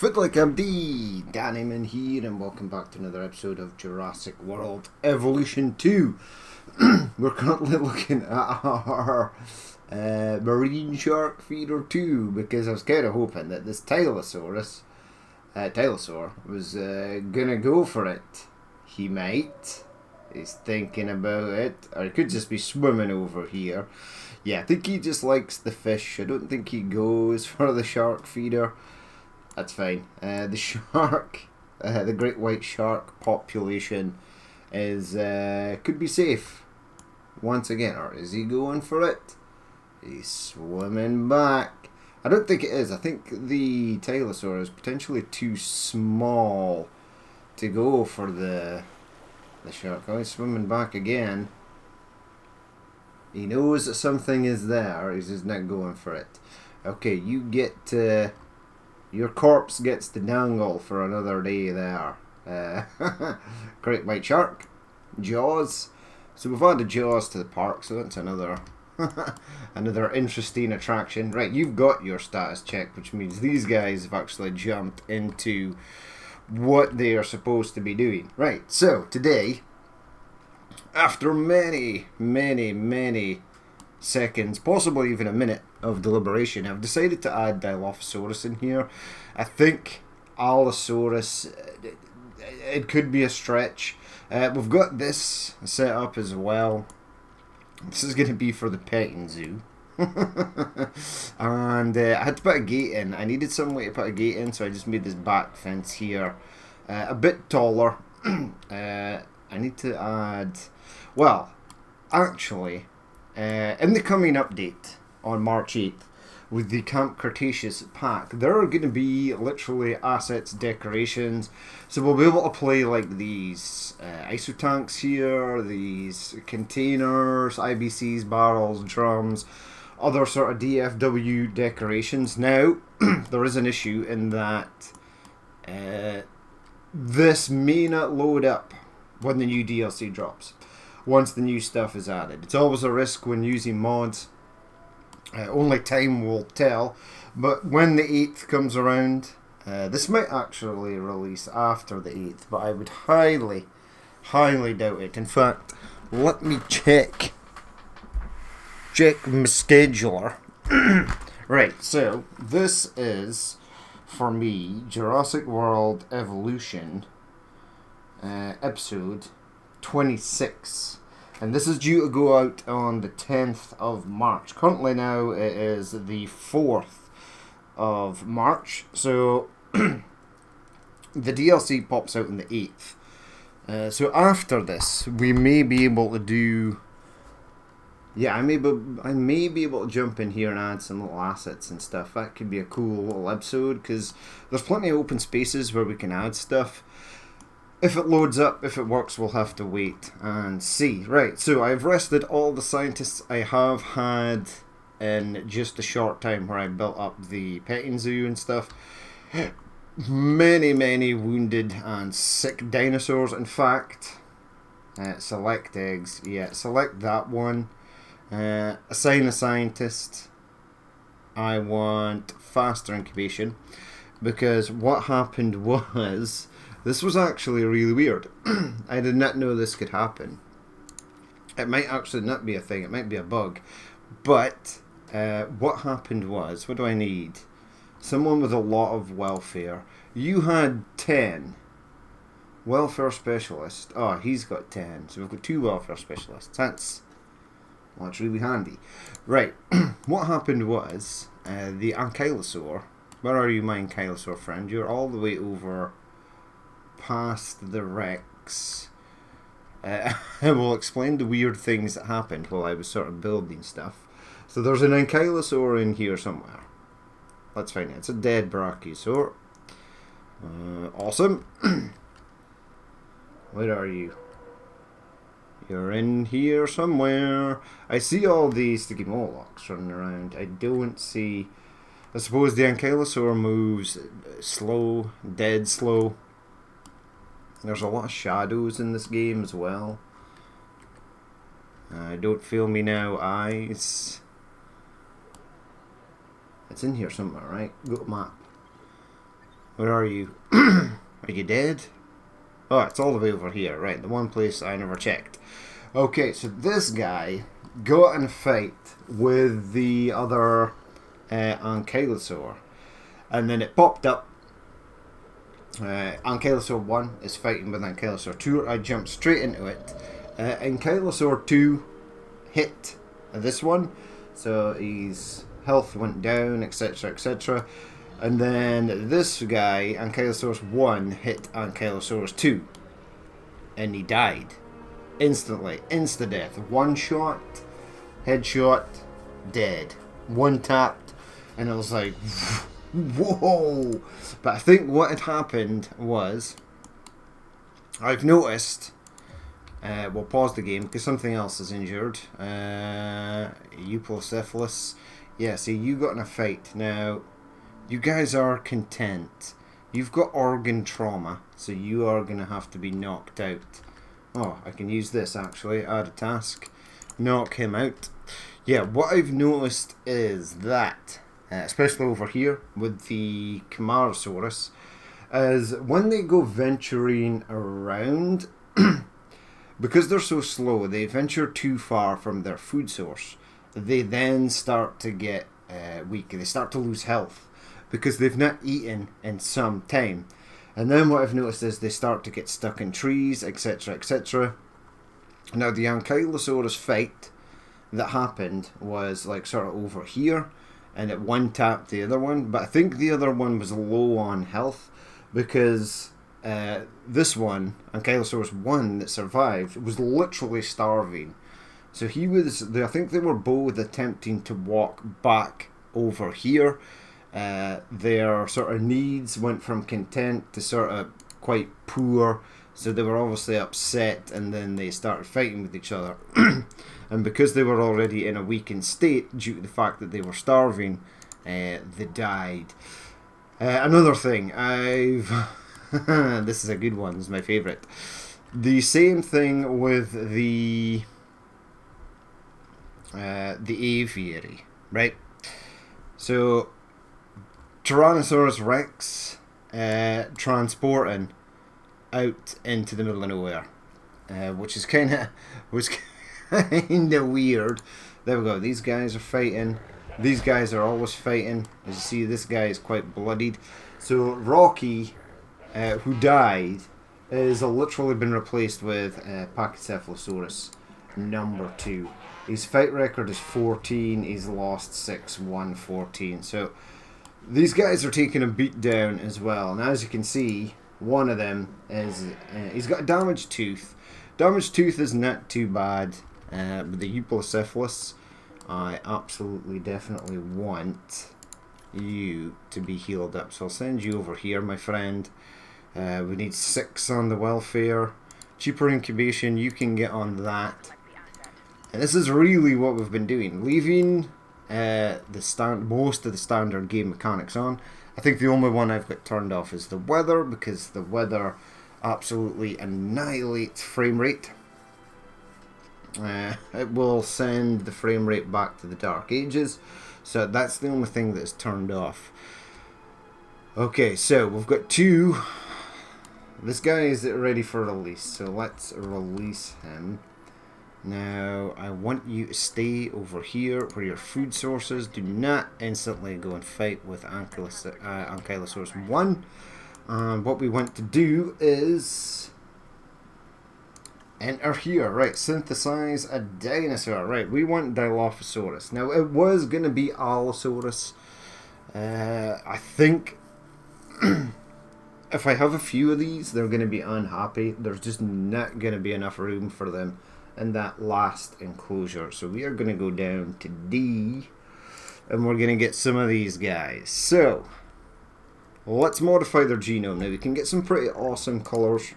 Footlick MD, Dan Eamon here, and welcome back to another episode of Jurassic World Evolution 2. We're currently looking at our marine shark feeder 2, because I was kind of hoping that this Tylosaur was gonna go for it. He might. He's thinking about it, or he could just be swimming over here. Yeah, I think he just likes the fish. I don't think he goes for the shark feeder. That's fine. The shark, the great white shark population is could be safe once again. Or is he going for it? He's swimming back. I don't think it is. I think the Tylosaur is potentially too small to go for the shark. Oh, he's swimming back again. He knows that something is there. He's just not going for it. Okay, you get. Your corpse gets to dangle for another day there. Great white shark. Jaws. So we've added Jaws to the park, so that's another another interesting attraction. Right, you've got your status check, which means these guys have actually jumped into what they are supposed to be doing. Right, so today, after many seconds, possibly even a minute of deliberation, I've decided to add Dilophosaurus in here. I think Allosaurus, it could be a stretch. We've got this set up as well. This is going to be for the petting zoo. And I had to put a gate in. I needed some way to put a gate in, so I just made this back fence here a bit taller. I need to add, well, actually, in the coming update on March 8th with the Camp Cretaceous pack, there are going to be literally assets, decorations, so we'll be able to play like these ISO tanks here, these containers, IBCs, barrels, drums, other sort of DFW decorations. Now, there is an issue in that this may not load up when the new DLC drops, once the new stuff is added. It's always a risk when using mods. Only time will tell. But when the 8th comes around, this might actually release after the 8th, but I would highly doubt it. In fact, let me check my scheduler. Right, so this is, for me, Jurassic World Evolution episode 26. And this is due to go out on the 10th of March. Currently now it is the 4th of March. So the DLC pops out on the 8th. So after this, we may be able to do... Yeah, I may be able to jump in here and add some little assets and stuff. That could be a cool little episode, because there's plenty of open spaces where we can add stuff. If it loads up, if it works, we'll have to wait and see. Right, so I've rested all the scientists I have had in just a short time where I built up the petting zoo and stuff. Many wounded and sick dinosaurs. In fact, select eggs. Yeah, select that one. Assign a scientist. I want faster incubation, because what happened was... This was actually really weird. I did not know this could happen. It might actually not be a thing. It might be a bug. But what happened was... What do I need? Someone with a lot of welfare. You had 10. Welfare specialist. Oh, he's got 10. So we've got 2 welfare specialists. That's really handy. Right. What happened was... the Ankylosaur... Where are you, my Ankylosaur friend? You're all the way over... past the Rex. I will explain the weird things that happened while I was sort of building stuff. So there's an Ankylosaur in here somewhere. Let's find it. It's a dead Brachiosaur. Awesome. Where are you? You're in here somewhere. I see all these sticky Molochs running around. I don't see... I suppose the Ankylosaur moves slow, dead slow. There's a lot of shadows in this game as well. Don't feel me now, eyes. It's in here somewhere, right? Go to map. Where are you? Are you dead? Oh, it's all the way over here. Right, the one place I never checked. Okay, so this guy got in a fight with the other ankylosaur. And then it popped up. Ankylosaur 1 is fighting with Ankylosaur 2. I jumped straight into it. Ankylosaur 2 hit this one. So his health went down, etc, etc. And then this guy, Ankylosaurus 1, hit Ankylosaurus 2. And he died. Instantly. Insta-death. One shot, headshot, dead. One tapped, and I was like, whoa! But I think what had happened was, I've noticed, we'll pause the game because something else is injured. Eupocephalus. Yeah, see, you got in a fight. Now, you guys are content. You've got organ trauma, so you are going to have to be knocked out. Oh, I can use this actually. Add a task. Knock him out. Yeah, what I've noticed is that, especially over here with the Camarasaurus, is when they go venturing around, because they're so slow, they venture too far from their food source. They then start to get weak. They start to lose health because they've not eaten in some time. And then what I've noticed is they start to get stuck in trees, etc, etc. Now the Ankylosaurus fight that happened was like sort of over here, and it one tapped the other one, but I think the other one was low on health because this one, Ankylosaurus 1 that survived, was literally starving. So he was, I think they were both attempting to walk back over here. Their sort of needs went from content to sort of quite poor, so they were obviously upset, and then they started fighting with each other. And because they were already in a weakened state due to the fact that they were starving, they died. Another thing, this is a good one, this is my favourite. The same thing with the aviary, right? So Tyrannosaurus Rex transporting out into the middle of nowhere, which is kind of weird. There we go. These guys are fighting. These guys are always fighting. As you see, this guy is quite bloodied. So Rocky, who died, has literally been replaced with Pachycephalosaurus number 2. His fight record is 14. He's lost 6-1-14. So these guys are taking a beat down as well. And as you can see, one of them is he's got a damaged tooth. Damaged tooth is not too bad. But the Eupocephalus, I absolutely definitely want you to be healed up. So I'll send you over here, my friend. We need 6 on the welfare. Cheaper incubation, you can get on that. And this is really what we've been doing, leaving most of the standard game mechanics on. I think the only one I've got turned off is the weather, because the weather absolutely annihilates frame rate. It will send the frame rate back to the Dark Ages, so that's the only thing that's turned off. Okay, so we've got 2. This guy is ready for release, so let's release him. Now, I want you to stay over here where your food sources. Do not instantly go and fight with Ankylosaurus 1. What we want to do is enter here. Right, synthesize a dinosaur. Right, we want Dilophosaurus. Now, it was going to be Allosaurus. I think if I have a few of these, they're going to be unhappy. There's just not going to be enough room for them in that last enclosure. So we are going to go down to D, and we're going to get some of these guys. So let's modify their genome. Now we can get some pretty awesome colors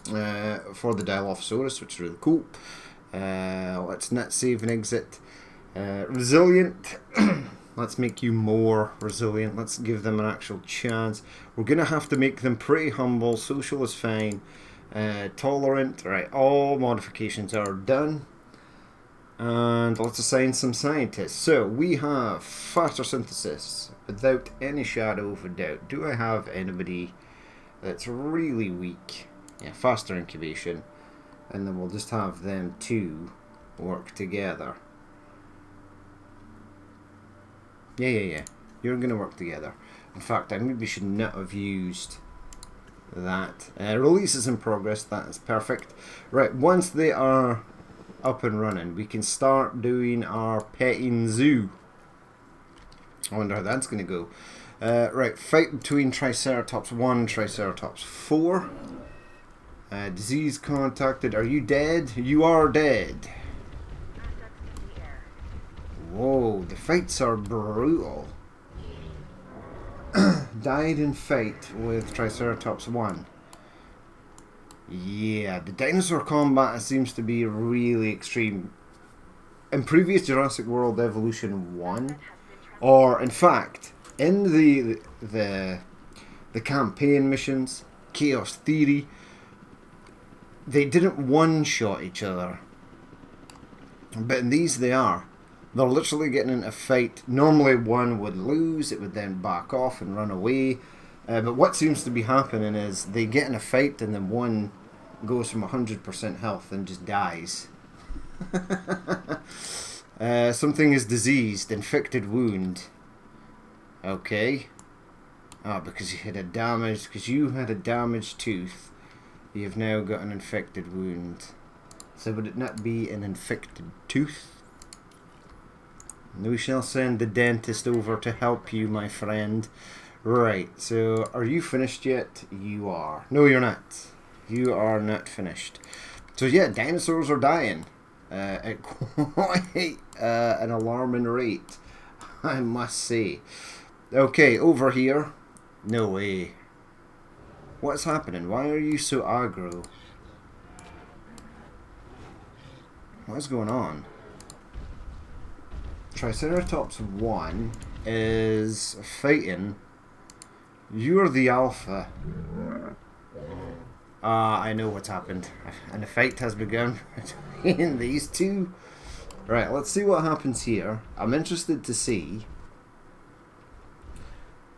for the Dilophosaurus, which is really cool. Let's not save and exit. Resilient. Let's make you more resilient. Let's give them an actual chance. We're going to have to make them pretty humble. Social is fine. Tolerant. Right, all modifications are done. And let's assign some scientists. So we have faster synthesis, without any shadow of a doubt. Do I have anybody that's really weak? Yeah, faster incubation. And then we'll just have them two work together. Yeah. You're going to work together. In fact, I maybe should not have used that. Release is in progress. That is perfect. Right, once they are up and running, we can start doing our petting zoo. I wonder how that's going to go. Right, fight between Triceratops 1, Triceratops 4. Disease contacted. Are you dead? You are dead. Whoa, the fights are brutal. Died in fight with Triceratops 1. Yeah, the dinosaur combat seems to be really extreme. In previous Jurassic World Evolution 1, or in fact, in the campaign missions, Chaos Theory, they didn't one-shot each other. But in these they are. They're literally getting into a fight. Normally one would lose, it would then back off and run away. But what seems to be happening is they get in a fight and then one goes from 100% health and just dies. Something is diseased, infected wound. Okay. Because you had a damaged tooth. You've now got an infected wound. So would it not be an infected tooth? We shall send the dentist over to help you, my friend. Right, so are you finished yet? You are. No, you're not. You are not finished. So yeah, dinosaurs are dying at quite an alarming rate, I must say. Okay, over here. No way. What's happening? Why are you so aggro? What's going on? Triceratops 1 is fighting. You're the alpha. I know what's happened. And a fight has begun between these two. Right, let's see what happens here. I'm interested to see.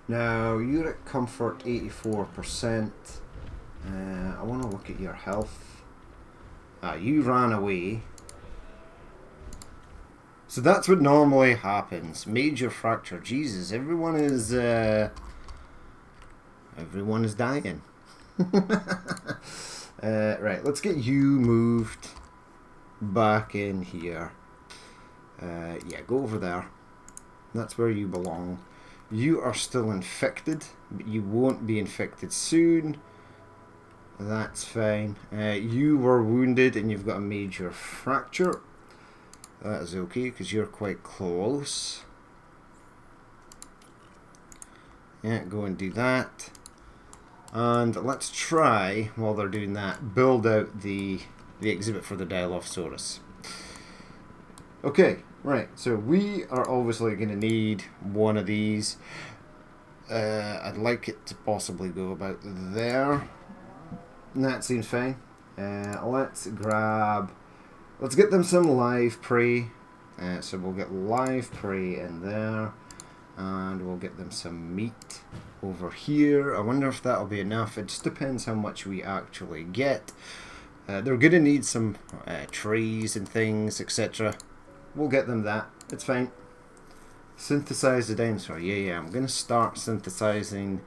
Now, you're at comfort 84%. I want to look at your health. You ran away. So that's what normally happens. Major fracture. Jesus, everyone is dying. Right, let's get you moved back in here. Yeah, go over there. That's where you belong. You are still infected, but you won't be infected soon. That's fine. You were wounded and you've got a major fracture. That is okay because you're quite close. Yeah, go and do that. And let's try, while they're doing that, build out the exhibit for the Dilophosaurus. Okay, right, so we are obviously going to need one of these. I'd like it to possibly go about there. That seems fine. Let's get them some live prey. So we'll get live prey in there. And we'll get them some meat over here. I wonder if that'll be enough. It just depends how much we actually get. They're going to need some trees and things, etc. We'll get them that. It's fine. Synthesize the dinosaur. Yeah. I'm going to start synthesizing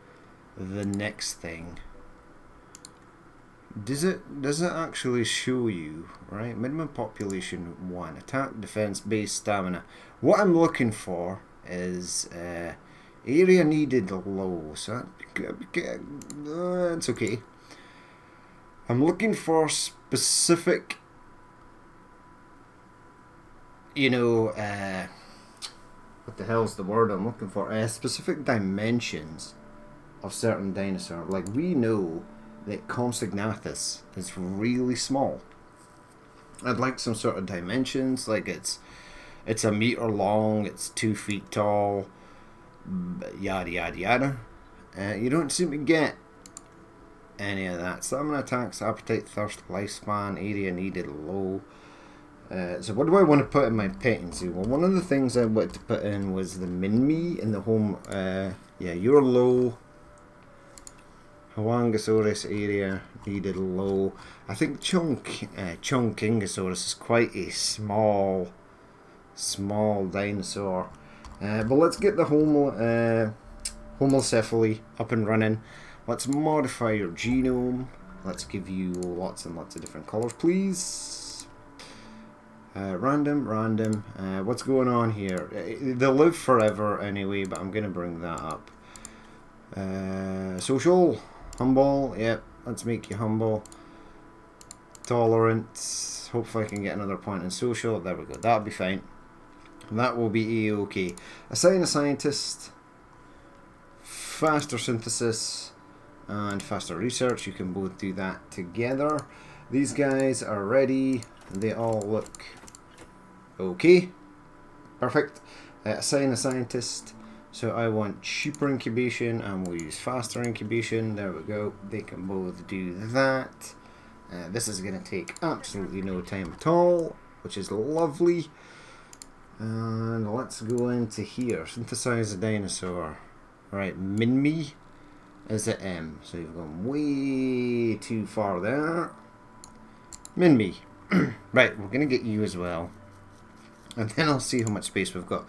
the next thing. Does it actually show you, right? Minimum population 1. Attack, defense, base, stamina. What I'm looking for is area needed low. So it's okay. I'm looking for specific, what the hell's the word I'm looking for? Specific dimensions of certain dinosaur. Like, we know that Compsognathus is really small. I'd like some sort of dimensions, like it's a meter long, it's 2 feet tall, yada yada yada. You don't seem to get any of that. Stamina, attacks, appetite, thirst, lifespan, area needed low. So what do I want to put in my petting zoo? Well, one of the things I wanted to put in was the Minmi in the home. Yeah, you're low. Hawangosaurus area needed low. I think Chongkingosaurus is quite a small dinosaur. But let's get the Homocephaly up and running. Let's modify your genome. Let's give you lots and lots of different colors, please. Random. What's going on here? They'll live forever anyway, but I'm going to bring that up. Social. Humble. Yep, let's make you humble. Tolerance. Hopefully I can get another point in social. There we go. That'll be fine. That will be A-OK. Assign a scientist. Faster synthesis and faster research. You can both do that together. These guys are ready. They all look okay. Perfect. Assign a scientist. So I want cheaper incubation and we'll use faster incubation. There we go. They can both do that. This is going to take absolutely no time at all, which is lovely. And let's go into here. Synthesize a dinosaur. Right, Minmi is at M. So you've gone way too far there. Minmi. Right, we're going to get you as well. And then I'll see how much space we've got.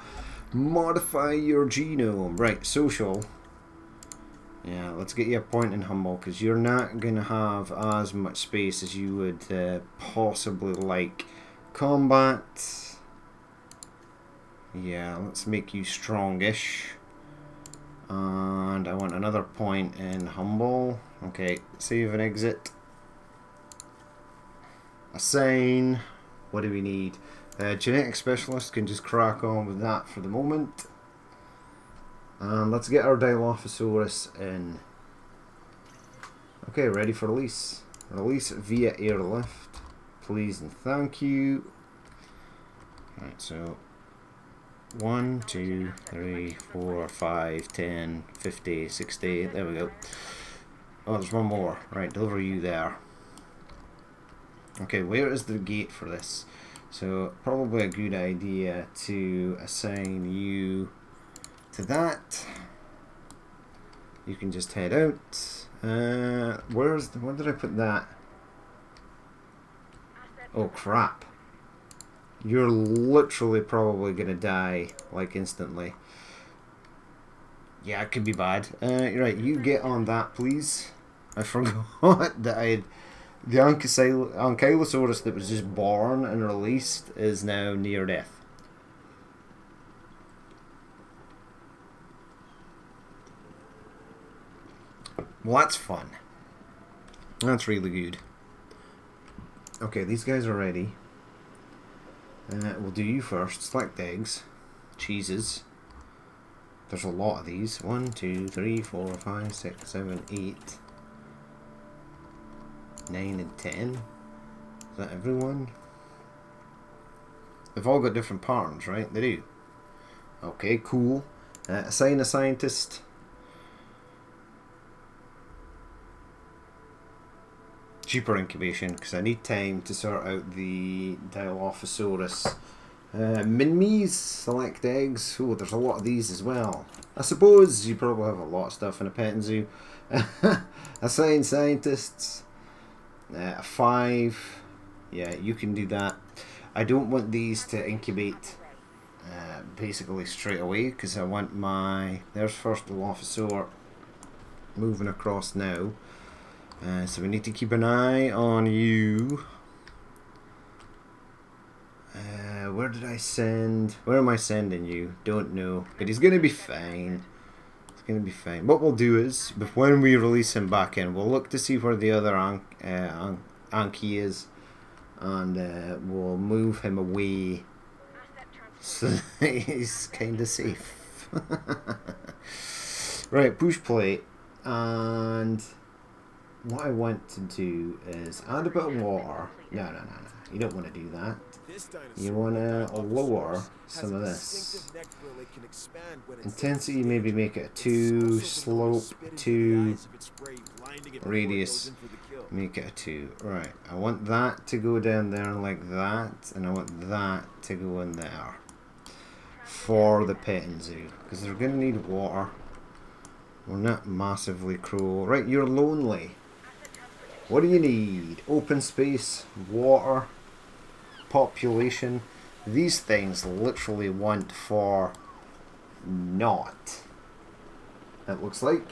Modify your genome. Right, social. Yeah, let's get you a point in humble because you're not going to have as much space as you would possibly like. Combat. Yeah, let's make you strongish. And I want another point in humble. Okay, save and exit. Assign. What do we need? Genetic specialist can just crack on with that for the moment. And let's get our Dilophosaurus in. Okay, ready for release. Release via airlift. Please and thank you. Alright, so 1, 2, 3, 4, 5, 10, 50, 60. There we go. Oh, there's one more. Right, deliver you there. Okay, where is the gate for this? So probably a good idea to assign you to that. You can just head out. Where did I put that? Oh crap. You're literally probably gonna die like instantly. Yeah, it could be bad. Right, you get on that please. I forgot that I had the Ankylosaurus that was just born and released is now near death. Well, that's fun. That's really good. Okay, these guys are ready. We'll do you first. Select eggs. Cheeses. There's a lot of these. 1, 2, 3, 4, 5, 6, 7, 8. 9 and 10. Is that everyone? They've all got different patterns, right? They do. Okay, cool. Assign a scientist. Cheaper incubation, because I need time to sort out the Dilophosaurus. Minmies, select eggs. Oh, there's a lot of these as well. I suppose you probably have a lot of stuff in a petting zoo. Assign scientists. 5. Yeah, you can do that. I don't want these to incubate basically straight away because I want my... There's first Dilophosaur moving across now. So we need to keep an eye on you. Where did I send... Where am I sending you? Don't know. But he's going to be fine. He's going to be fine. What we'll do is, when we release him back in, we'll look to see where the other Anki is. And we'll move him away. So that he's kind of safe. Right, push play. And... what I want to do is add a bit of water. No. You don't want to do that. You want to lower some of this. Intensity, maybe make it a 2. Slope, 2. Radius. Make it a 2. Right, I want that to go down there like that, and I want that to go in there for the petting zoo, because they're going to need water. We're not massively cruel. Right, you're lonely. What do you need? Open space, water, population. These things literally want for naught. It looks like.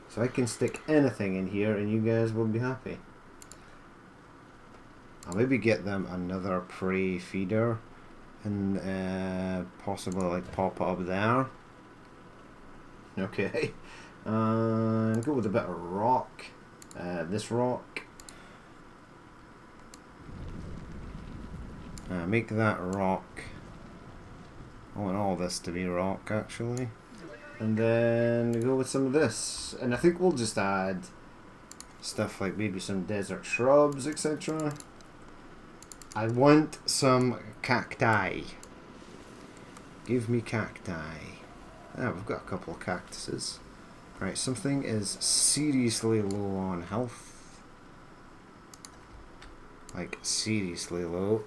So I can stick anything in here and you guys will be happy. I'll maybe get them another prey feeder and possibly like pop up there. Okay. And go with a bit of rock. This rock. Make that rock. I want all this to be rock actually. And then go with some of this. And I think we'll just add stuff like maybe some desert shrubs, etc. I want some cacti. Give me cacti. Ah, we've got a couple of cactuses. Right, something is seriously low on health. Like, seriously low.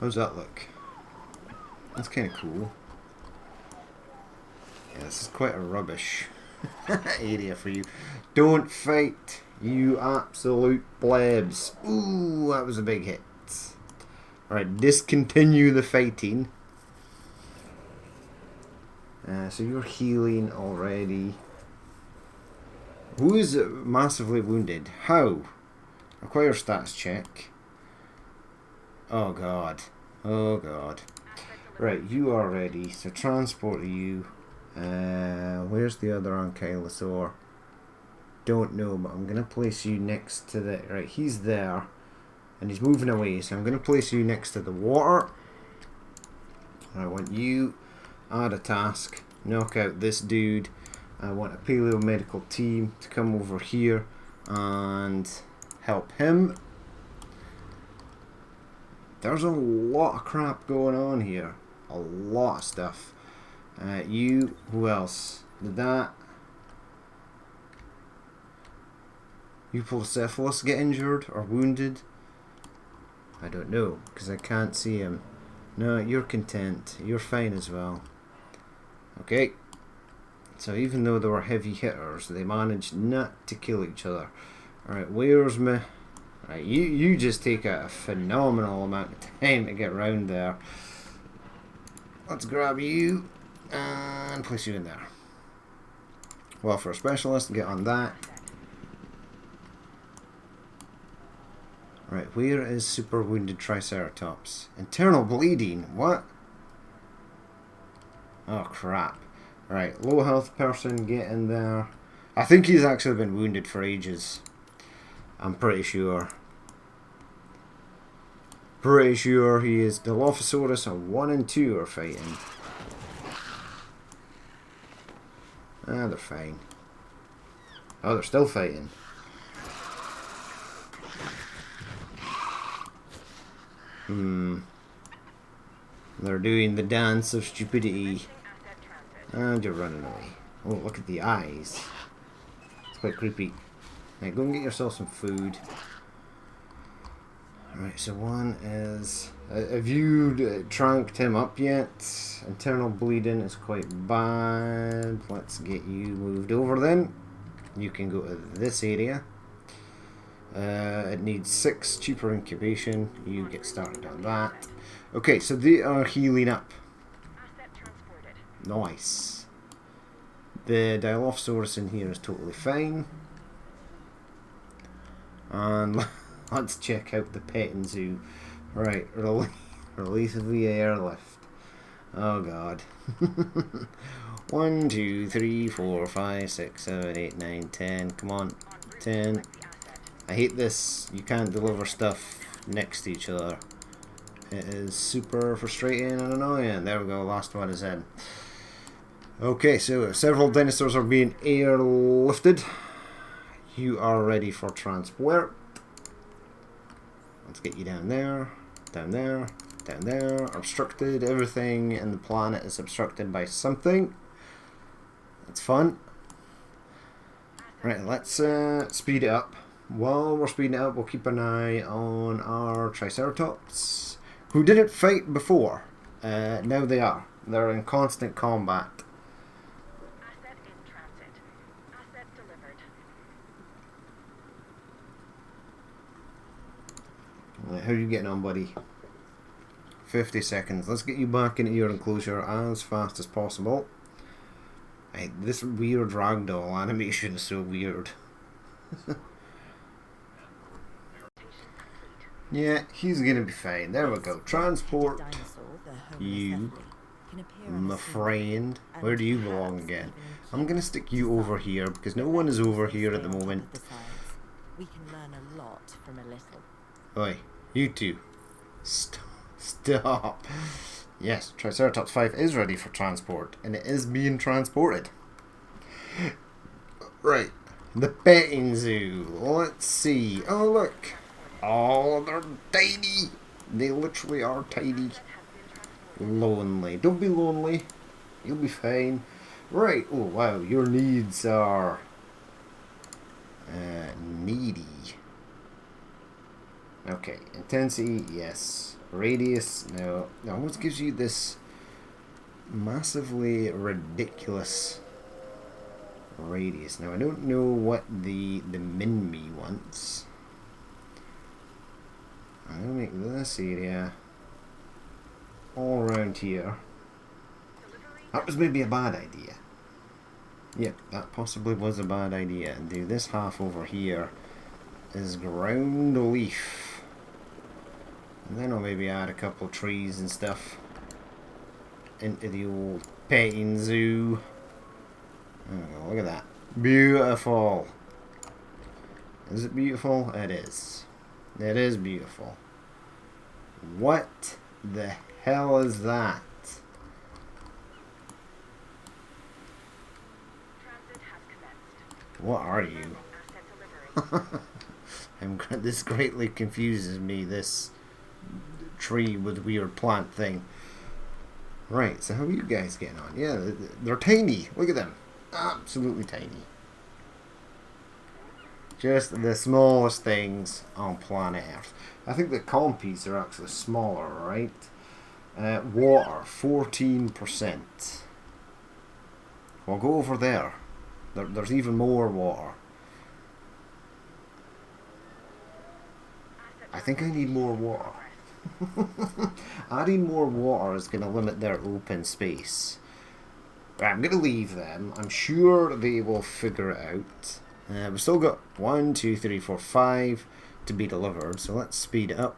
How's that look? That's kind of cool. Yeah, this is quite a rubbish area for you. Don't fight, you absolute plebs. Ooh, that was a big hit. Alright, discontinue the fighting. So you're healing already. Who is massively wounded? How? Acquire stats check. Oh god. Oh god. Right, you are ready. So transport you. Where's the other ankylosaur? Don't know, but I'm gonna place you next to the... Right, he's there. And he's moving away, so I'm gonna place you next to the water. I want you. Add a task. Knock out this dude. I want a paleomedical team to come over here and help him. There's a lot of crap going on here. A lot of stuff. You, who else? Did that Eupocephalus get injured or wounded? I don't know, because I can't see him. No, you're content. You're fine as well. Okay. So even though they were heavy hitters, they managed not to kill each other. Alright, where's my... Right, you just take a phenomenal amount of time to get round there. Let's grab you and place you in there. Welfare specialist, get on that. Right, where is super wounded Triceratops? Internal bleeding, what? Oh crap. Right, low health person, get in there. I think he's actually been wounded for ages. I'm pretty sure. Pretty sure he is. Dilophosaurus 1 and 2 are fighting. Ah, they're fine. Oh, they're still fighting. They're doing the dance of stupidity. And you're running away. Oh, look at the eyes. It's quite creepy. Right, go and get yourself some food. Alright, so one is... have you tranked him up yet? Internal bleeding is quite bad. Let's get you moved over then. You can go to this area. It needs 6 cheaper incubation. You get started on that. Okay, so they are healing up. Nice. The Dilophosaurus in here is totally fine. And let's check out the petting zoo. Right, release of the airlift. Oh god. 1, 2, 3, 4, 5, 6, 7, 8, 9, 10. Come on. 10. I hate this. You can't deliver stuff next to each other. It is super frustrating and annoying. There we go, last one is in. Okay, so several dinosaurs are being airlifted. You are ready for transport. Let's get you down there, down there, down there. Obstructed. Everything in the planet is obstructed by something. That's fun. Right, let's speed it up. While we're speeding it up, we'll keep an eye on our Triceratops, who didn't fight before. Now they are. They're in constant combat. Asset in transit. Asset delivered. How are you getting on, buddy? 50 seconds. Let's get you back into your enclosure as fast as possible. Hey, this weird ragdoll animation is so weird. Yeah, he's gonna be fine. There we go. Transport you, my friend. Where do you belong again? I'm gonna stick you over here because no one is over here at the moment. We can learn a lot from a little. Oi, you two. Stop. Yes, Triceratops 5 is ready for transport, and it is being transported. Right, the petting zoo. Let's see. Oh, look. Oh, they're tiny. They literally are tiny. Lonely. Don't be lonely. You'll be fine. Right. Oh, wow. Your needs are needy. Okay. Intensity, yes. Radius, no. It almost gives you this massively ridiculous radius. Now, I don't know what the min-me wants. I'm going to make this area all around here. That was maybe a bad idea. Yep, that possibly was a bad idea. And do this half over here is ground leaf. And then I'll maybe add a couple of trees and stuff into the old petting zoo. Oh, look at that. Beautiful. Is it beautiful? It is. It is beautiful. What the hell is that? What are you? This greatly confuses me, this tree with weird plant thing. Right, so how are you guys getting on? Yeah, they're tiny. Look at them. Absolutely tiny. Just the smallest things on planet Earth. I think the compies are actually smaller, right? Water, 14%. We'll go over there. There's even more water. I think I need more water. Adding more water is going to limit their open space. Right, I'm going to leave them. I'm sure they will figure it out. We've still got 1, 2, 3, 4, 5 to be delivered, so let's speed it up.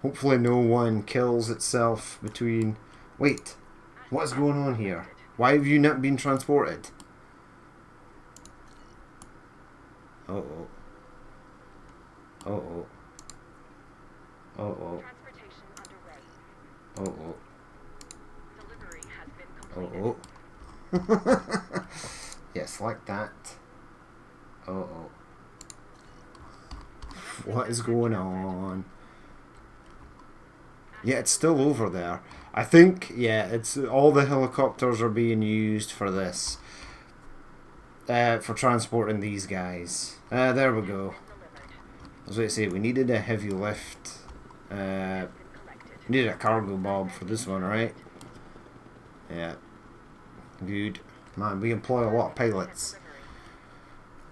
Hopefully no one kills itself between... Wait, what is going on here? Why have you not been transported? Uh-oh. Uh-oh. Uh-oh. Uh-oh. Uh-oh. Yes, like that. Uh-oh. What is going on? Yeah, it's still over there. I think, yeah, it's all the helicopters are being used for this. For transporting these guys. There we go. I was going to say, we needed a heavy lift. We needed a cargo bob for this one, right? Yeah. Good. Man, we employ a lot of pilots.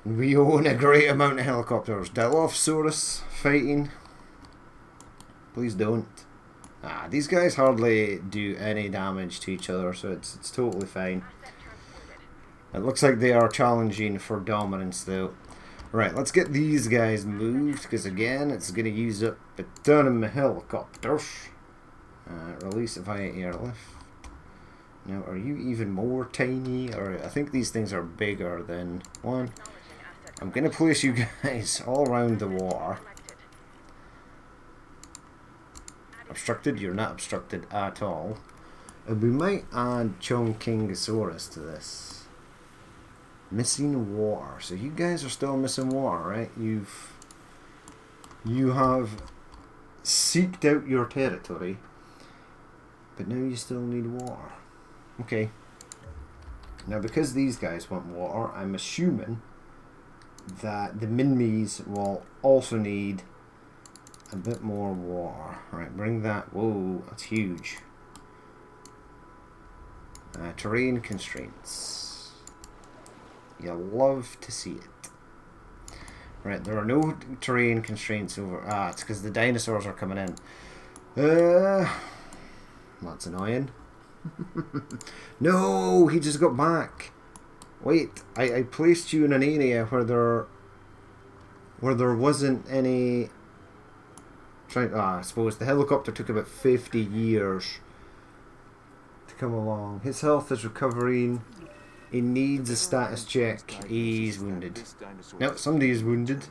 We own a great amount of helicopters. Dilophosaurus fighting. Please don't. These guys hardly do any damage to each other, so it's totally fine. It looks like they are challenging for dominance, though. Right, let's get these guys moved, because again, it's going to use up a ton of my helicopters. Release via airlift. Now, are you even more tiny? Or I think these things are bigger than one. I'm going to place you guys all around the water. Obstructed? You're not obstructed at all. And we might add Chongkingosaurus to this. Missing water. So you guys are still missing water, right? You have seeked out your territory. but now you still need water. Okay. Now, because these guys want water, I'm assuming that the Minmies will also need a bit more water. Right, bring that. Whoa, that's huge. Terrain constraints. You'll love to see it. Right, there are no terrain constraints over... it's because the dinosaurs are coming in. That's annoying. No, he just got back. Wait, I placed you in an area where there wasn't any... I suppose the helicopter took about 50 years to come along. His health is recovering. He needs a status check. He's wounded. No, somebody is wounded.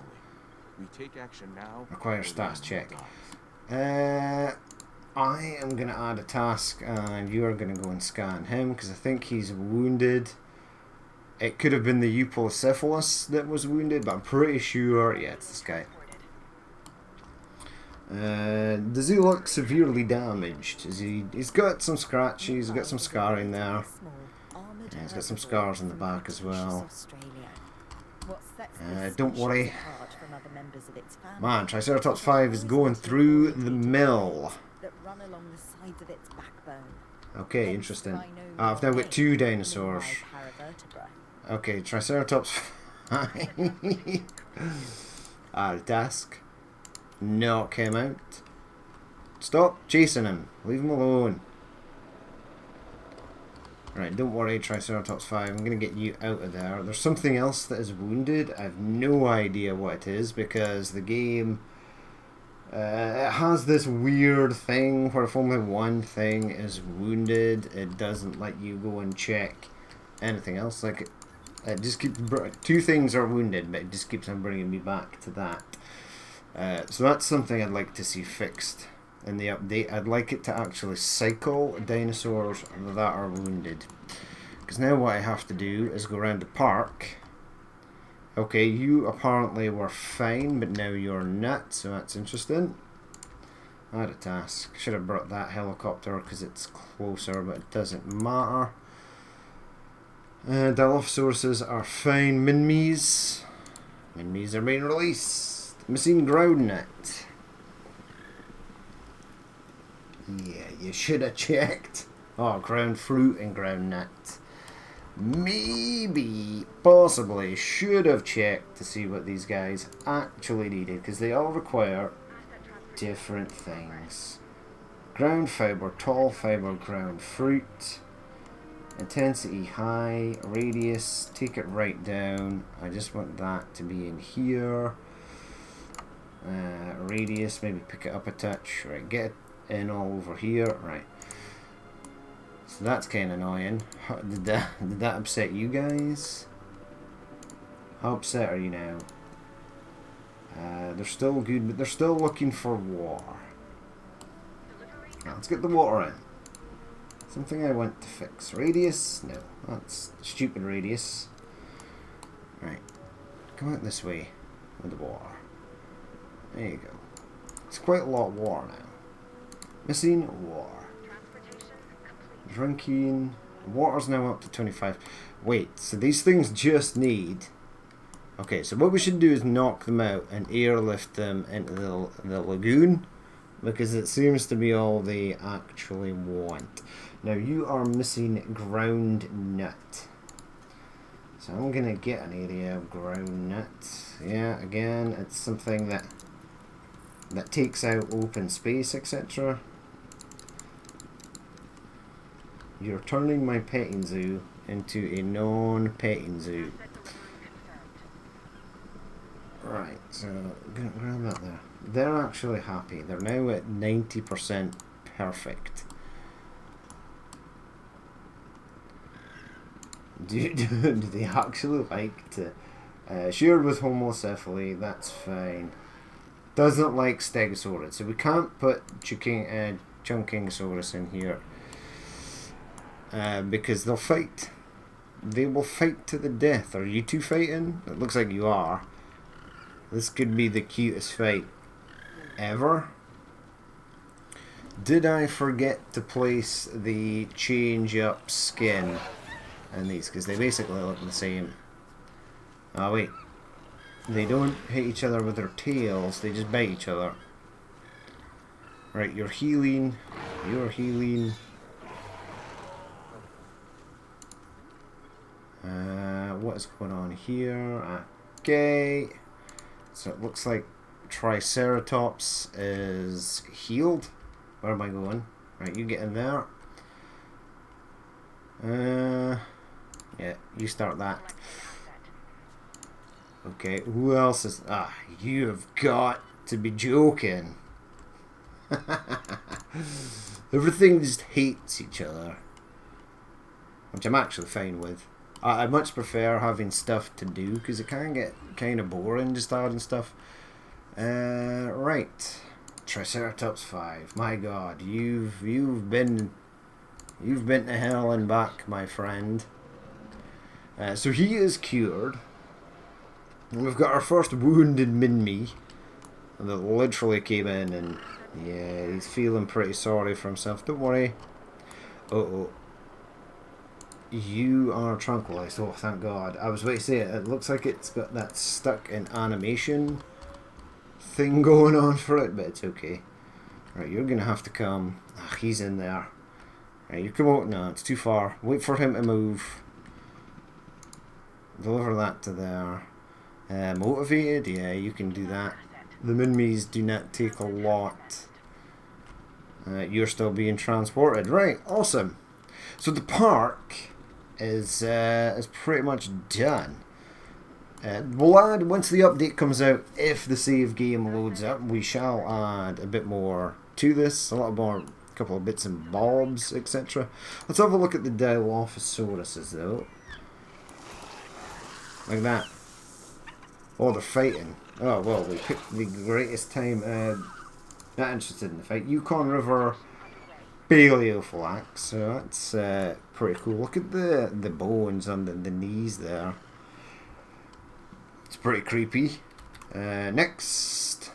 Require status check. I am going to add a task, and you are going to go and scan him, because I think he's wounded. It could have been the Eupolycephalus that was wounded, but I'm pretty sure, yeah, it's this guy. Does he look severely damaged? He's got some scratches, he's got some scarring there. Yeah, he's got some scars in the back as well. Don't worry. Man, Triceratops 5 is going through the mill. Okay, interesting. I've now got 2 dinosaurs. Okay, Triceratops 5. The task. Knock him out. Stop chasing him. Leave him alone. Right, don't worry, Triceratops 5. I'm going to get you out of there. There's something else that is wounded. I have no idea what it is, because the game... it has this weird thing where if only one thing is wounded, it doesn't let you go and check anything else. Like, it just keeps... 2 things are wounded, but it just keeps on bringing me back to that. So that's something I'd like to see fixed in the update. I'd like it to actually cycle dinosaurs that are wounded. Because now what I have to do is go around the park. Okay, you apparently were fine, but now you're not, so that's interesting. I had a task. Should have brought that helicopter because it's closer, but it doesn't matter. Dilophosaurus are fine. Minmies. Minmies are being released. Missing ground net. Yeah, you should have checked. Oh, ground fruit and ground nut. Maybe, possibly, should have checked to see what these guys actually needed, because they all require different things. Ground fiber, tall fiber, ground fruit. Intensity high, radius, take it right down. I just want that to be in here. Radius, maybe pick it up a touch. Right, get it in all over here. Right. So that's kind of annoying. Did that upset you guys? How upset are you now? They're still good, but they're still looking for water. Right, let's get the water in. Something I want to fix. Radius? No, that's stupid radius. Right, come out this way with the water. There you go. It's quite a lot of water now. Missing water. Drinking. Water's now up to 25. Wait, so these things just need... Okay, so what we should do is knock them out and airlift them into the lagoon, because it seems to be all they actually want. Now, you are missing ground nut. So I'm going to get an area of ground nut. Yeah, again, it's something that takes out open space, etc. You're turning my petting zoo into a non-petting zoo. Right, so gonna grab that there. They're actually happy. They're now at 90% perfect. Do they actually like to... shared with homocephaly, that's fine. Doesn't like Stegosaurus, so we can't put Chunkingosaurus in here. Because they'll fight. They will fight to the death. Are you two fighting? It looks like you are. This could be the cutest fight ever. did I forget to place the change up skin in these? Because they basically look the same. Oh wait. They don't hit each other with their tails, they just bite each other. Right, you're healing. You're healing. What is going on here? Okay. So it looks like Triceratops is healed. Where am I going? Right, you get in there. Yeah, you start that. Okay, who else is... Ah, you have got to be joking. Everything just hates each other. Which I'm actually fine with. I much prefer having stuff to do, because it can get kind of boring just adding stuff. Right. Triceratops 5. My god, you've been to hell and back, my friend. So he is cured. And we've got our first wounded Minmi that literally came in, and yeah, he's feeling pretty sorry for himself. Don't worry. Uh-oh. You are tranquilized. Oh, thank God. I was waiting to say it. It looks like it's got that stuck in animation thing going on for it, but it's okay. Right, you're going to have to come. Ah, he's in there. Right, you come out. No, it's too far. Wait for him to move. Deliver that to there. Motivated? Yeah, you can do that. The Minmies do not take a lot. You're still being transported. Right, awesome. So the park is pretty much done. We'll add, once the update comes out, if the save game loads up, we shall add a bit more to this, a lot more, a couple of bits and bobs, etc. Let's have a look at the Dilophosauruses though. Like that. Oh, they're fighting. Oh, well, we picked the greatest time. Not interested in the fight. Yukon River Paleophylax, so that's pretty cool. Look at the bones on the knees there. It's pretty creepy. Next,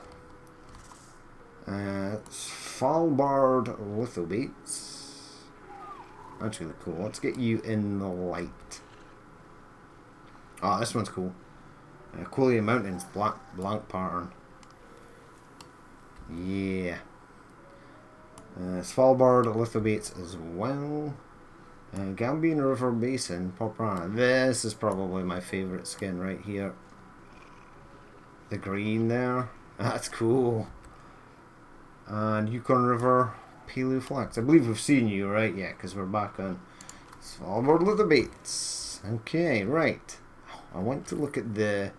Svalbard lithobates. That's really cool. Let's get you in the light. Oh, this one's cool. Aquila Mountains blank pattern. Yeah. Svalbard lithobates as well. Gambian River Basin, Poprana. This is probably my favourite skin right here. The green there. That's cool. And Yukon River Paleoflax. I believe we've seen you, right? Yeah, because we're back on Svalbard lithobates. Okay, right. I want to look at the...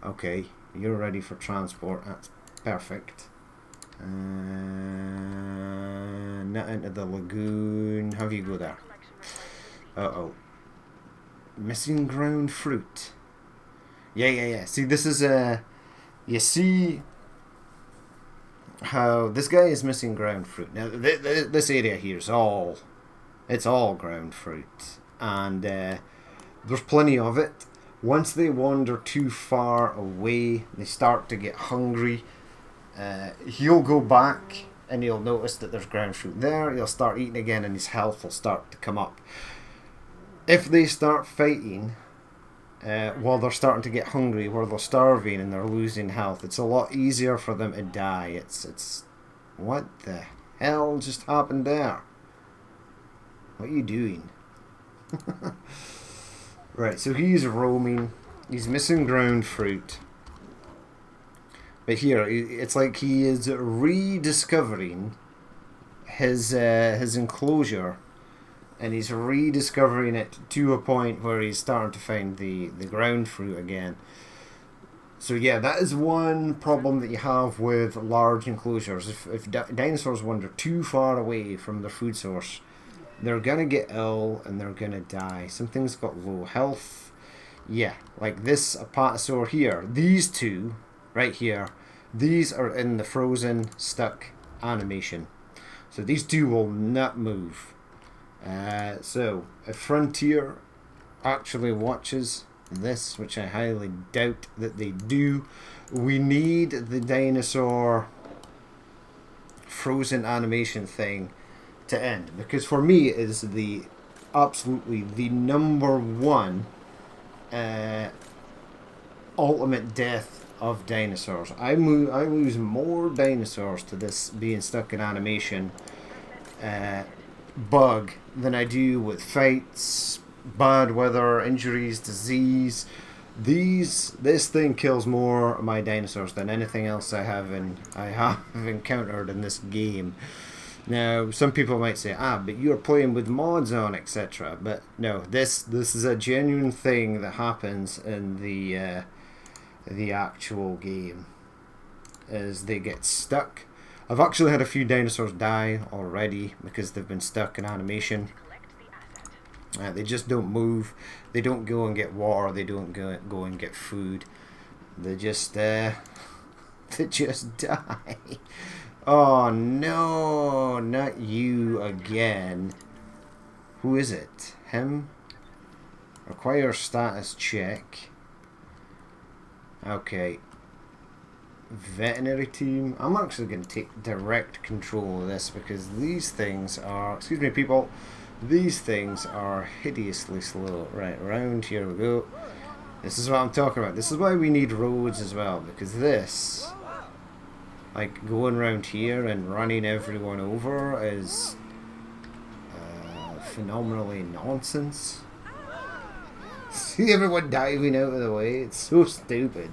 Okay, you're ready for transport. That's perfect. Not into the lagoon. How do you go there? Uh-oh. Missing ground fruit. Yeah. See, this is you see how this guy is missing ground fruit. Now, this area here is all... It's all ground fruit. And there's plenty of it. Once they wander too far away, they start to get hungry. He'll go back and he'll notice that there's ground fruit there. He'll start eating again and his health will start to come up. If they start fighting while they're starting to get hungry, where they're starving and they're losing health, it's a lot easier for them to die. It's what the hell just happened there? What are you doing? Right, so he's roaming. He's missing ground fruit. But here, it's like he is rediscovering his enclosure, and he's rediscovering it to a point where he's starting to find the ground fruit again. So yeah, that is one problem that you have with large enclosures. If dinosaurs wander too far away from their food source, they're gonna get ill and they're gonna die. Something's got low health. Yeah, like this apatosaur here. These two right here, these are in the frozen stuck animation. So these two will not move. So if Frontier actually watches this, which I highly doubt that they do, we need the dinosaur frozen animation thing to end, because for me it is the absolutely the number one ultimate death of dinosaurs. I lose more dinosaurs to this being stuck in animation bug than I do with fights, bad weather, injuries, disease. This thing kills more of my dinosaurs than anything else I have encountered in this game. Now, some people might say, but you're playing with mods on, etc. But no, this is a genuine thing that happens in the actual game. Is they get stuck. I've actually had a few dinosaurs die already because they've been stuck in animation. They just don't move. They don't go and get water. They don't go and get food. They just they just die. Oh no, not you again. Who is it? Him? Require status check. Okay. Veterinary team. I'm actually going to take direct control of this because these things are, excuse me people, these things are hideously slow. Right, around here we go. This is what I'm talking about. This is why we need roads as well, because this, like going around here and running everyone over, is phenomenally nonsense. See everyone diving out of the way? It's so stupid.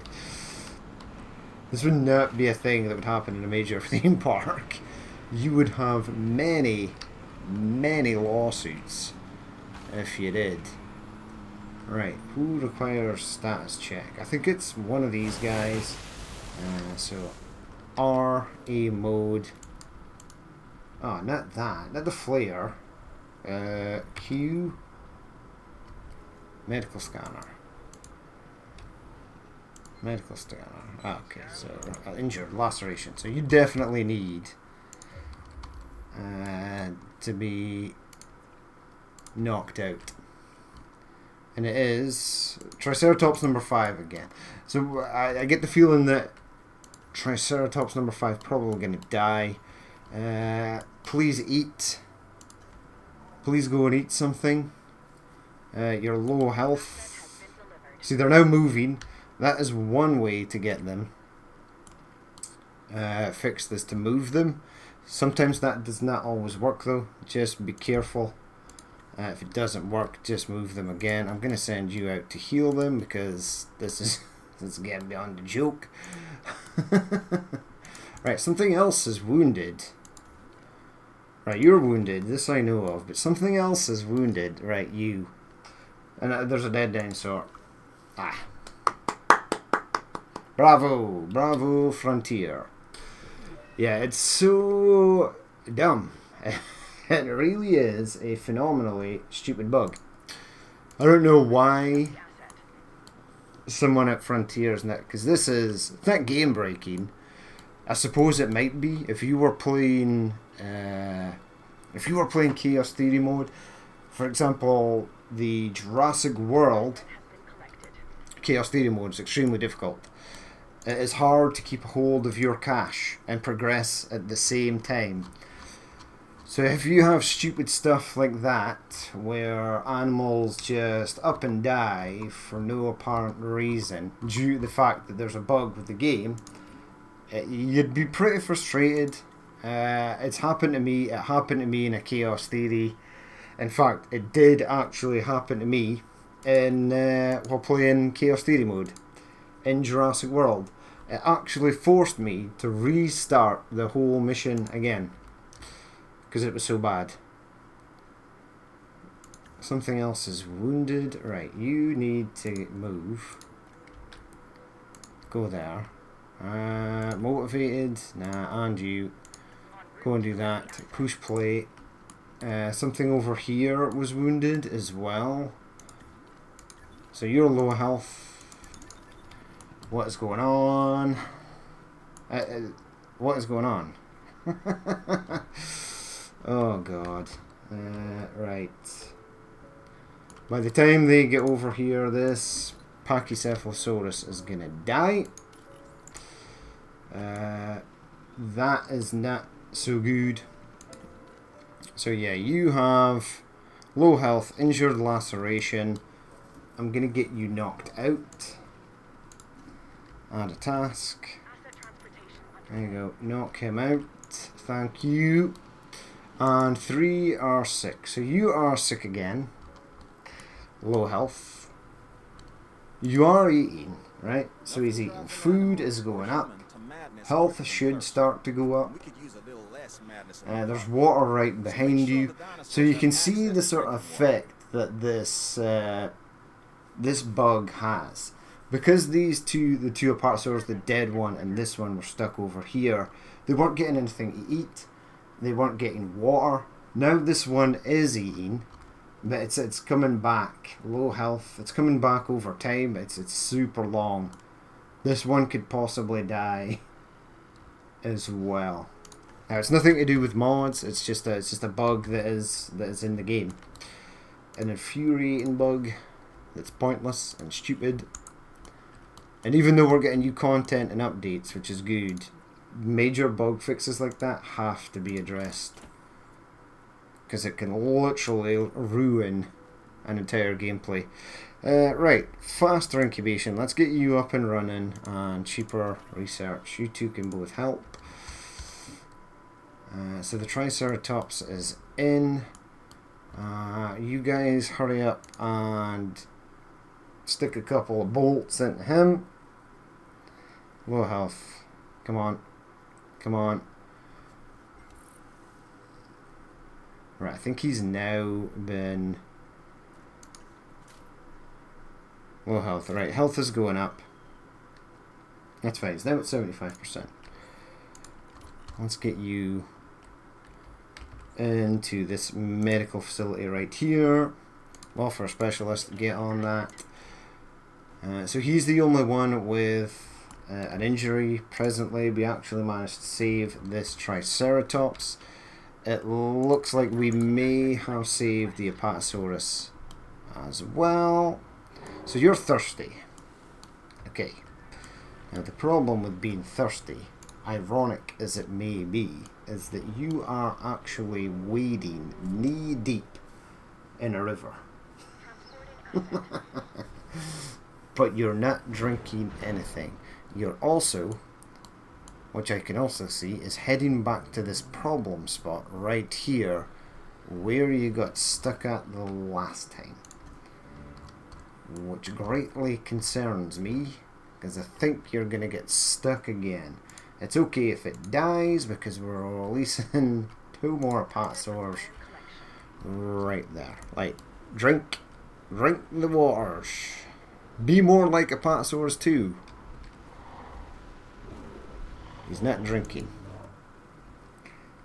This would not be a thing that would happen in a major theme park. You would have many lawsuits if you did. Right, who requires status check? I think it's one of these guys. So, RA mode. Oh, not that. Not the flare. Q. Medical scanner. Medical scanner. Okay, so injured, laceration. So you definitely need to be knocked out. And it is Triceratops number 5 again. So I get the feeling that Triceratops number 5 is probably going to die. Please eat. Please go and eat something. You're low health. See, they're now moving. That is one way to get them. Fix this to move them. Sometimes that does not always work though. Just be careful. If it doesn't work, just move them again. I'm going to send you out to heal them because this is getting beyond a joke. Right, something else is wounded. Right, you're wounded. This I know of. But something else is wounded. Right, you. And there's a dead dinosaur. Bravo! Bravo, Frontier. Yeah, it's so dumb. It really is a phenomenally stupid bug. I don't know why someone at Frontier is not, because this is, it's not game breaking. I suppose it might be if you were playing Chaos Theory mode. For example, the Jurassic World Chaos Theory mode is extremely difficult. It is hard to keep a hold of your cash and progress at the same time. So if you have stupid stuff like that, where animals just up and die for no apparent reason, due to the fact that there's a bug with the game, you'd be pretty frustrated. It's happened to me. It happened to me in a Chaos Theory. In fact, it did actually happen to me while playing Chaos Theory mode in Jurassic World. It actually forced me to restart the whole mission again because it was so bad. Something else is wounded. Right, you need to move. Go there. Motivated. Nah, and you. Go and do that. Push play. Something over here was wounded as well. So you're low health. What is going on? What is going on? Oh god. Right. By the time they get over here, this Pachycephalosaurus is gonna die. That is not so good. So yeah, you have low health, injured, laceration. I'm gonna get you knocked out. Add a task. There you go. Knock him out. Thank you. And 3 are sick. So you are sick again. Low health. You are eating, right? So he's eating. Food is going up. Health should start to go up. There's water right behind you. So you can see the sort of effect that this this bug has. Because these two, the two apatosaurs, the dead one and this one, were stuck over here, they weren't getting anything to eat. They weren't getting water. Now this one is eating, but it's coming back. Low health. It's coming back over time. It's super long. This one could possibly die as well. Now it's nothing to do with mods. It's just a bug that is in the game. An infuriating bug that's pointless and stupid. And even though we're getting new content and updates, which is good, major bug fixes like that have to be addressed. Because it can literally ruin an entire gameplay. Right, faster incubation. Let's get you up and running, and cheaper research. You two can both help. So the Triceratops is in. You guys hurry up and stick a couple of bolts into him. Low health. Come on. Come on. Right, I think he's now been low health. Right, health is going up. That's fine. It's now at 75%. Let's get you into this medical facility right here. Welfare specialist, get on that. So he's the only one with an injury presently. We actually managed to save this Triceratops. It looks like we may have saved the Apatosaurus as well. So you're thirsty. Okay. Now the problem with being thirsty, ironic as it may be, is that you are actually wading knee deep in a river. But you're not drinking anything. You're also, which I can also see, is heading back to this problem spot right here where you got stuck at the last time. Which greatly concerns me, because I think you're going to get stuck again. It's okay if it dies, because we're releasing 2 more Apatosaurs right there. Like, drink the waters. Be more like Apatosaurs too. He's not drinking.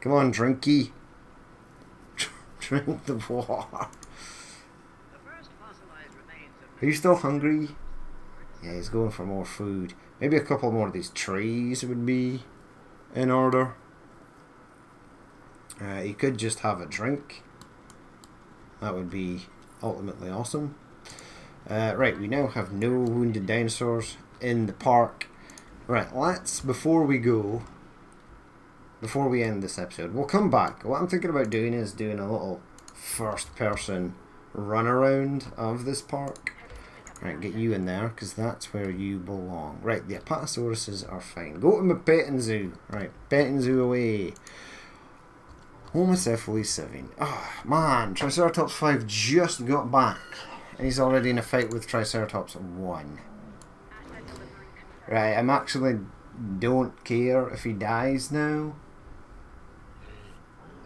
Come on, drinky. Drink the water. Are you still hungry? Yeah, he's going for more food. Maybe a couple more of these trees would be in order. He could just have a drink. That would be ultimately awesome. Right, we now have no wounded dinosaurs in the park. Right, let's, before we end this episode, we'll come back. What I'm thinking about doing is doing a little first person run around of this park. Right, get you in there, because that's where you belong. Right, the Apatosauruses are fine. Go to my petting zoo. Right, petting zoo away. Homocephaly 7. Oh, man, Triceratops 5 just got back. And he's already in a fight with Triceratops 1. Right, I'm actually don't care if he dies now.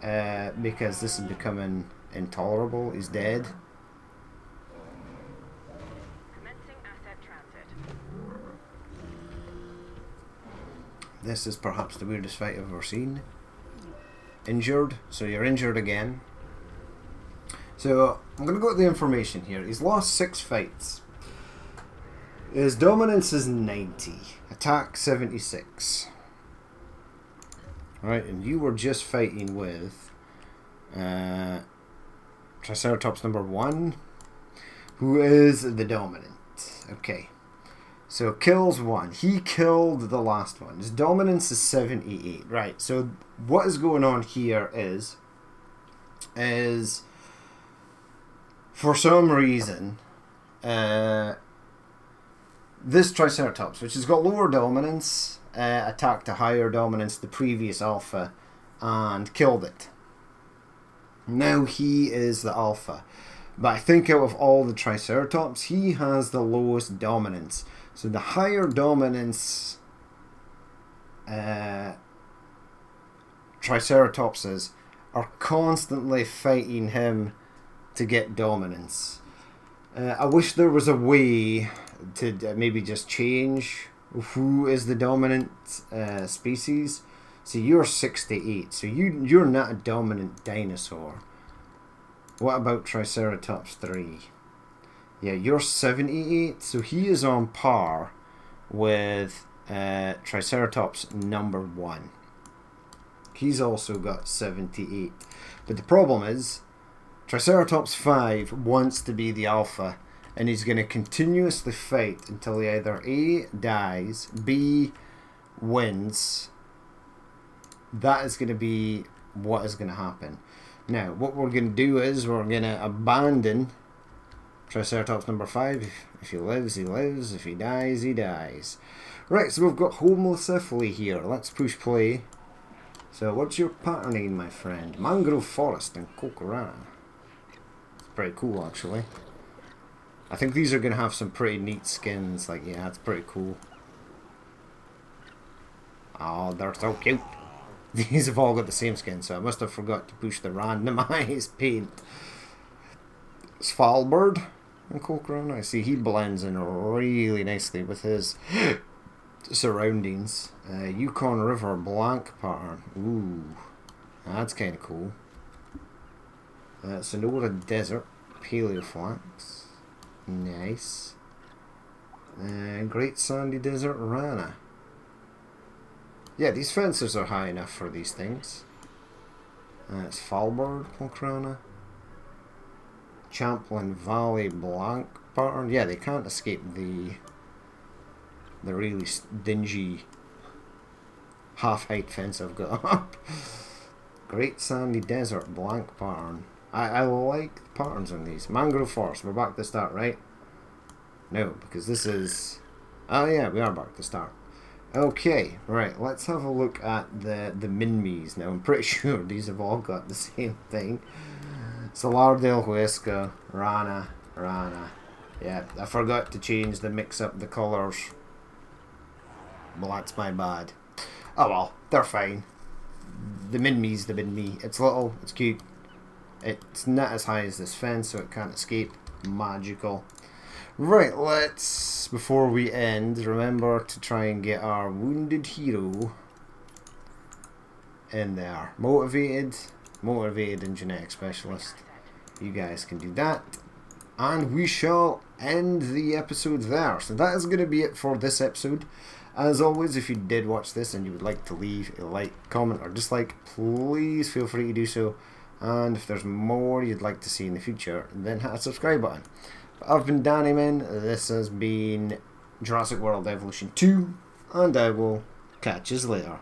Because this is becoming intolerable. He's dead. This is perhaps the weirdest fight I've ever seen. Injured, so you're injured again. So I'm going to go to the information here. He's lost 6 fights. His dominance is 90, attack 76. Right, and you were just fighting with Triceratops number 1, who is the dominant. Okay. So kills one. He killed the last one. His dominance is 78. Right, so what is going on here is for some reason, this Triceratops, which has got lower dominance, attacked a higher dominance the previous alpha and killed it. Now he is the alpha. But I think out of all the Triceratops, he has the lowest dominance. So the higher dominance Triceratopses are constantly fighting him to get dominance. I wish there was a way to maybe just change who is the dominant species. So you're 68, so you're not a dominant dinosaur. What about Triceratops 3? Yeah, you're 78, so he is on par with Triceratops number 1. He's also got 78. But the problem is, Triceratops 5 wants to be the alpha, and he's going to continuously fight until he either A, dies, B, wins. That is going to be what is going to happen. Now, what we're going to do is we're going to abandon Triceratops number 5. If he lives, he lives. If he dies, he dies. Right, so we've got Homocephaly here. Let's push play. So, what's your patterning, my friend? Mangrove Forest and Kokorana. It's pretty cool, actually. I think these are going to have some pretty neat skins. Like, yeah, it's pretty cool. Oh, they're so cute. These have all got the same skin, so I must have forgot to push the randomized paint. Svalbard and Cochrane. I see he blends in really nicely with his surroundings. Yukon River blank pattern. Ooh, that's kind of cool. Sonora Desert Paleoflax. Nice. Great Sandy Desert Rana. Yeah, these fences are high enough for these things. It's Svalbard Polkrana. Champlain Valley blank pattern. Yeah, they can't escape the really dingy half-height fence I've got up. Great Sandy Desert blank pattern. I like the patterns on these. Mangrove Forest. We're back to start, right? No, because this is... Oh yeah, we are back to start. Okay, right, let's have a look at the Minmies. Now, I'm pretty sure these have all got the same thing. Salar del Huesca, Rana. Yeah, I forgot to change the mix up the colours. Well, that's my bad. Oh well, they're fine. The Minmie's the Minmie. It's little, it's cute. It's not as high as this fence, so it can't escape. Magical. Right, let's, before we end, remember to try and get our wounded hero in there. Motivated and genetic specialist. You guys can do that. And we shall end the episode there. So that is going to be it for this episode. As always, if you did watch this and you would like to leave a like, comment or dislike, please feel free to do so. And if there's more you'd like to see in the future, then hit that subscribe button. I've been Danny Man, this has been Jurassic World Evolution 2, and I will catch you later.